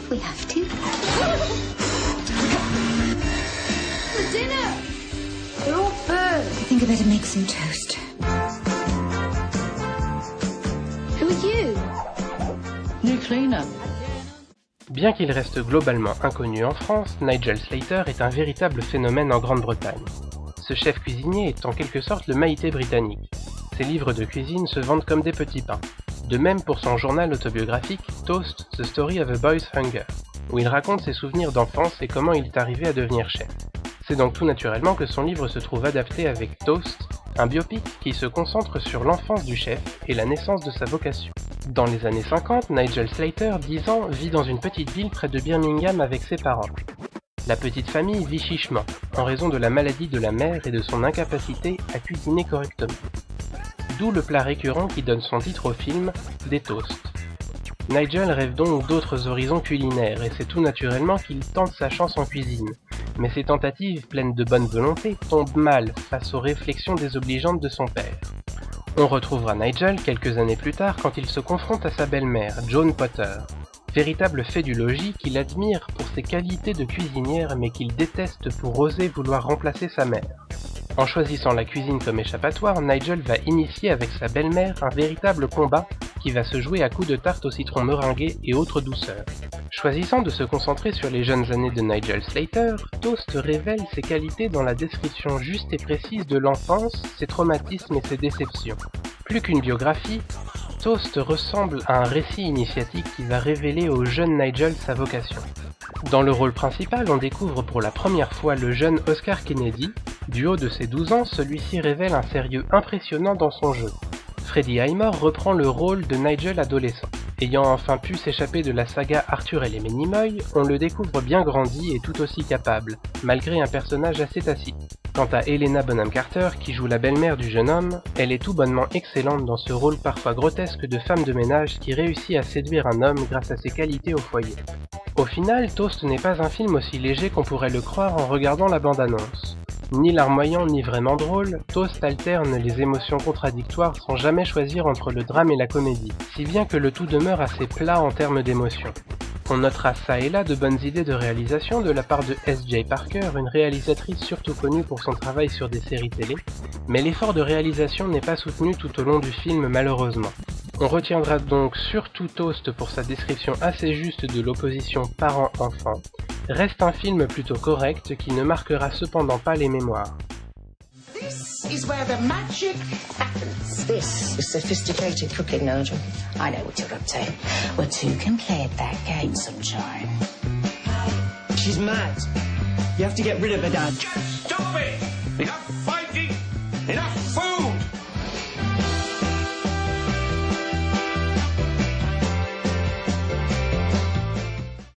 if we have to. For dinner! They're all burnt. I think I better make some toast. Who are you? New cleaner. Bien qu'il reste globalement inconnu en France, Nigel Slater est un véritable phénomène en Grande-Bretagne. Ce chef cuisinier est en quelque sorte le Maïté britannique. Ses livres de cuisine se vendent comme des petits pains. De même pour son journal autobiographique Toast, The Story of a Boy's Hunger, où il raconte ses souvenirs d'enfance et comment il est arrivé à devenir chef. C'est donc tout naturellement que son livre se trouve adapté avec Toast, un biopic qui se concentre sur l'enfance du chef et la naissance de sa vocation. Dans les années 50, Nigel Slater, 10 ans, vit dans une petite ville près de Birmingham avec ses parents. La petite famille vit chichement, en raison de la maladie de la mère et de son incapacité à cuisiner correctement. D'où le plat récurrent qui donne son titre au film, des toasts. Nigel rêve donc d'autres horizons culinaires et c'est tout naturellement qu'il tente sa chance en cuisine. Mais ses tentatives, pleines de bonne volonté, tombent mal face aux réflexions désobligeantes de son père. On retrouvera Nigel quelques années plus tard quand il se confronte à sa belle-mère, Joan Potter, véritable fée du logis qu'il admire pour ses qualités de cuisinière mais qu'il déteste pour oser vouloir remplacer sa mère. En choisissant la cuisine comme échappatoire, Nigel va initier avec sa belle-mère un véritable combat qui va se jouer à coups de tarte au citron meringué et autres douceurs. Choisissant de se concentrer sur les jeunes années de Nigel Slater, Toast révèle ses qualités dans la description juste et précise de l'enfance, ses traumatismes et ses déceptions. Plus qu'une biographie, Toast ressemble à un récit initiatique qui va révéler au jeune Nigel sa vocation. Dans le rôle principal, on découvre pour la première fois le jeune Oscar Kennedy. Du haut de ses 12 ans, celui-ci révèle un sérieux impressionnant dans son jeu. Freddie Highmore reprend le rôle de Nigel adolescent. Ayant enfin pu s'échapper de la saga Arthur et les Minimoys, on le découvre bien grandi et tout aussi capable, malgré un personnage assez tacite. Quant à Helena Bonham Carter, qui joue la belle-mère du jeune homme, elle est tout bonnement excellente dans ce rôle parfois grotesque de femme de ménage qui réussit à séduire un homme grâce à ses qualités au foyer. Au final, Toast n'est pas un film aussi léger qu'on pourrait le croire en regardant la bande-annonce. Ni larmoyant ni vraiment drôle, Toast alterne les émotions contradictoires sans jamais choisir entre le drame et la comédie, si bien que le tout demeure assez plat en termes d'émotion. On notera ça et là de bonnes idées de réalisation de la part de S.J. Parker, une réalisatrice surtout connue pour son travail sur des séries télé, mais l'effort de réalisation n'est pas soutenu tout au long du film malheureusement. On retiendra donc surtout Toast pour sa description assez juste de l'opposition parent-enfant. Reste un film plutôt correct qui ne marquera cependant pas les mémoires. This is where the magic happens. This is sophisticated cooking, Nigel. I know what you're up to. We're two can play at that game sometime. She's mad. You have to get rid of her, Dad. Just stop it!